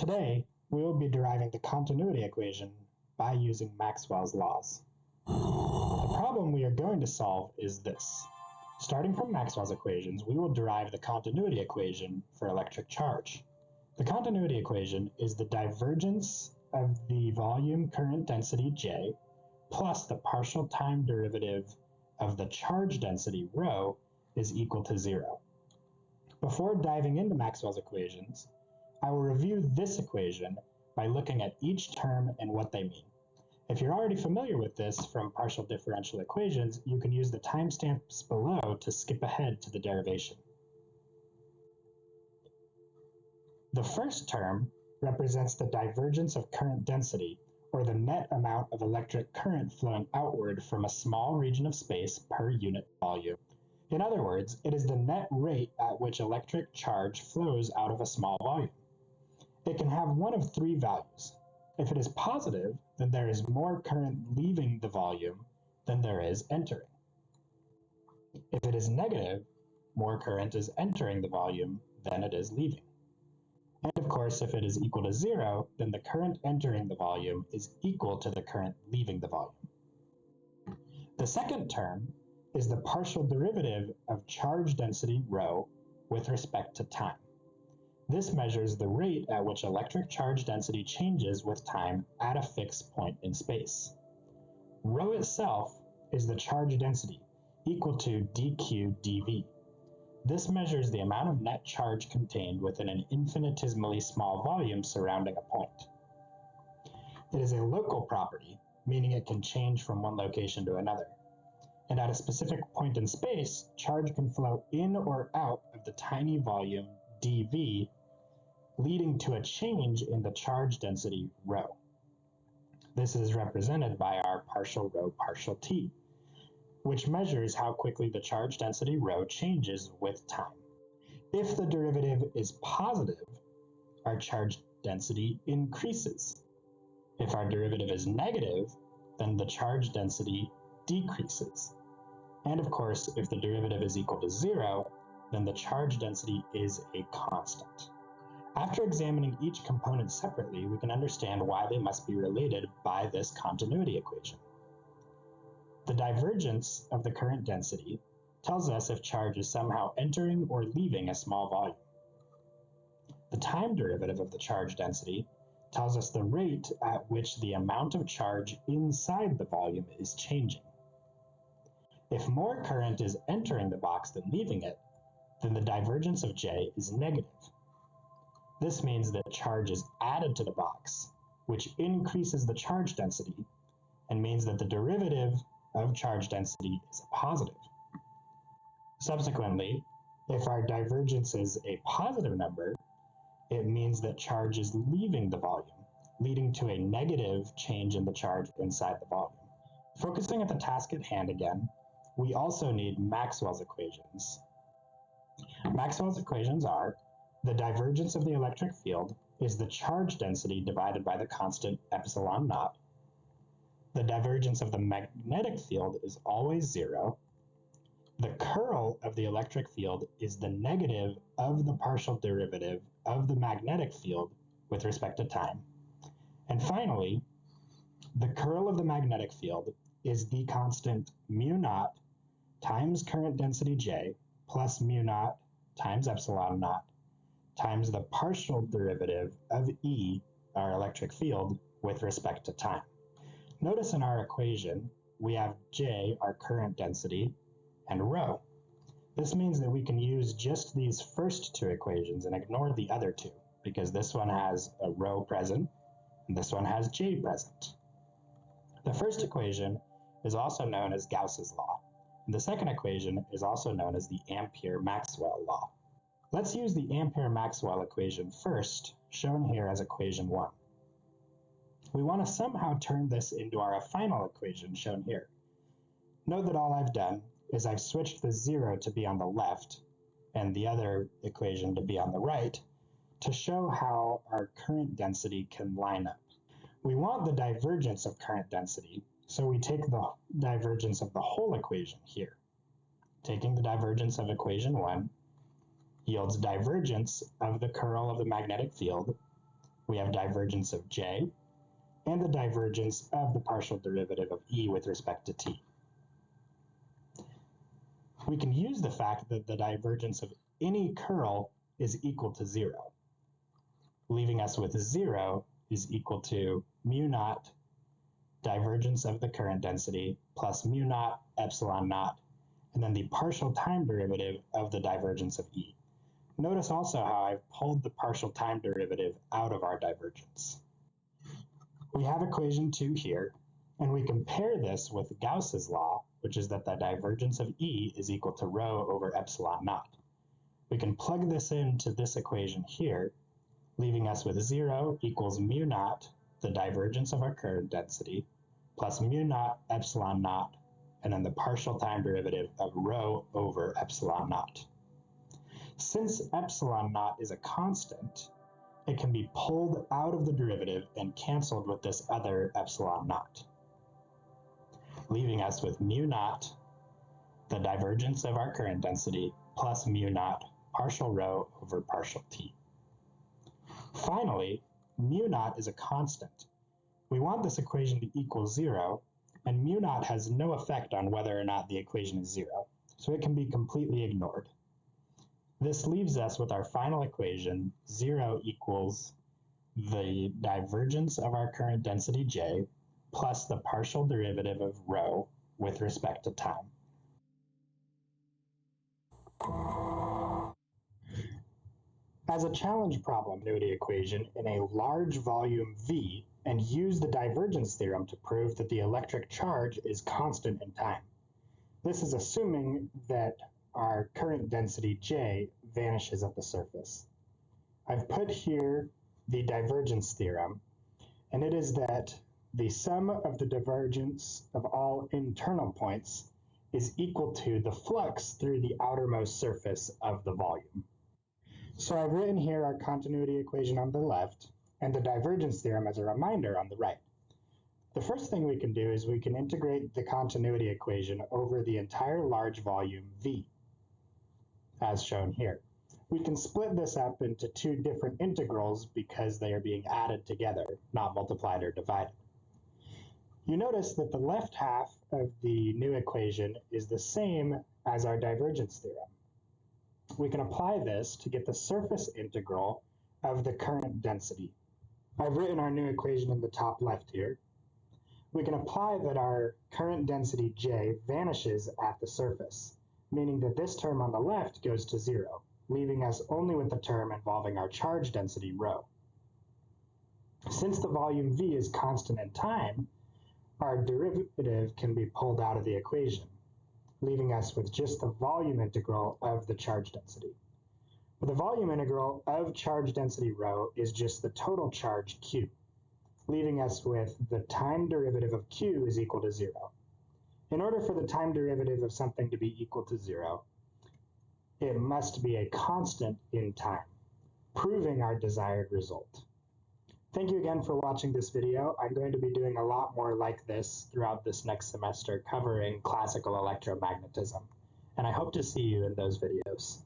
Today, we will be deriving the continuity equation by using Maxwell's laws. The problem we are going to solve is this. Starting from Maxwell's equations, we will derive the continuity equation for electric charge. The continuity equation is the divergence of the volume current density J plus the partial time derivative of the charge density rho is equal to 0. Before diving into Maxwell's equations, I will review this equation by looking at each term and what they mean. If you're already familiar with this from partial differential equations, you can use the timestamps below to skip ahead to the derivation. The first term represents the divergence of current density, or the net amount of electric current flowing outward from a small region of space per unit volume. In other words, it is the net rate at which electric charge flows out of a small volume. It can have one of three values. If it is positive, then there is more current leaving the volume than there is entering. If it is negative, more current is entering the volume than it is leaving. And of course, if it is equal to 0, then the current entering the volume is equal to the current leaving the volume. The second term is the partial derivative of charge density rho with respect to time. This measures the rate at which electric charge density changes with time at a fixed point in space. Rho itself is the charge density, equal to dq dv. This measures the amount of net charge contained within an infinitesimally small volume surrounding a point. It is a local property, meaning it can change from one location to another. And at a specific point in space, charge can flow in or out of the tiny volume dv, leading to a change in the charge density rho. This is represented by our partial rho partial t, which measures how quickly the charge density rho changes with time. If the derivative is positive, our charge density increases. If our derivative is negative, then the charge density decreases. And of course, if the derivative is equal to 0, then the charge density is a constant. After examining each component separately, we can understand why they must be related by this continuity equation. The divergence of the current density tells us if charge is somehow entering or leaving a small volume. The time derivative of the charge density tells us the rate at which the amount of charge inside the volume is changing. If more current is entering the box than leaving it, then the divergence of J is negative. This means that charge is added to the box, which increases the charge density, and means that the derivative of charge density is positive. Subsequently, if our divergence is a positive number, it means that charge is leaving the volume, leading to a negative change in the charge inside the volume. Focusing at the task at hand again, we also need Maxwell's equations. Maxwell's equations are: the divergence of the electric field is the charge density divided by the constant epsilon naught. The divergence of the magnetic field is always 0. The curl of the electric field is the negative of the partial derivative of the magnetic field with respect to time. And finally, the curl of the magnetic field is the constant mu naught times current density J plus mu naught times epsilon naught times the partial derivative of E, our electric field, with respect to time. Notice in our equation, we have J, our current density, and rho. This means that we can use just these first two equations and ignore the other two, because this one has a rho present, and this one has J present. The first equation is also known as Gauss's law, and the second equation is also known as the Ampere-Maxwell law. Let's use the Ampere-Maxwell equation first, shown here as equation 1. We want to somehow turn this into our final equation shown here. Note that all I've done is I've switched the 0 to be on the left and the other equation to be on the right to show how our current density can line up. We want the divergence of current density, so we take the divergence of the whole equation here. Taking the divergence of equation 1 yields divergence of the curl of the magnetic field We have divergence of J and the divergence of the partial derivative of E with respect to T. We can use the fact that the divergence of any curl is equal to 0, leaving us with 0 is equal to mu naught divergence of the current density plus mu naught epsilon naught, and then the partial time derivative of the divergence of E. Notice also how I've pulled the partial time derivative out of our divergence. We have equation 2 here, and we compare this with Gauss's law, which is that the divergence of E is equal to rho over epsilon naught. We can plug this into this equation here, leaving us with 0 equals mu naught, the divergence of our current density, plus mu naught epsilon naught, and then the partial time derivative of rho over epsilon naught. Since epsilon naught is a constant, it can be pulled out of the derivative and canceled with this other epsilon naught, leaving us with mu naught, the divergence of our current density, plus mu naught partial rho over partial t. Finally, mu naught is a constant. We want this equation to equal 0, and mu naught has no effect on whether or not the equation is 0, so it can be completely ignored. This leaves us with our final equation, 0 equals the divergence of our current density J plus the partial derivative of rho with respect to time. As a challenge problem, continuity equation in a large volume V and use the divergence theorem to prove that the electric charge is constant in time. This is assuming that our current density J vanishes at the surface. I've put here the divergence theorem, and it is that the sum of the divergence of all internal points is equal to the flux through the outermost surface of the volume. So I've written here our continuity equation on the left and the divergence theorem as a reminder on the right. The first thing we can do is we can integrate the continuity equation over the entire large volume V, as shown here. We can split this up into two different integrals because they are being added together, not multiplied or divided. You notice that the left half of the new equation is the same as our divergence theorem. We can apply this to get the surface integral of the current density. I've written our new equation in the top left here. We can apply that our current density J vanishes at the surface, meaning that this term on the left goes to 0, leaving us only with the term involving our charge density rho. Since the volume V is constant in time, our derivative can be pulled out of the equation, leaving us with just the volume integral of the charge density. But the volume integral of charge density rho is just the total charge Q, leaving us with the time derivative of Q is equal to 0. In order for the time derivative of something to be equal to 0, it must be a constant in time, proving our desired result. Thank you again for watching this video. I'm going to be doing a lot more like this throughout this next semester covering classical electromagnetism, and I hope to see you in those videos.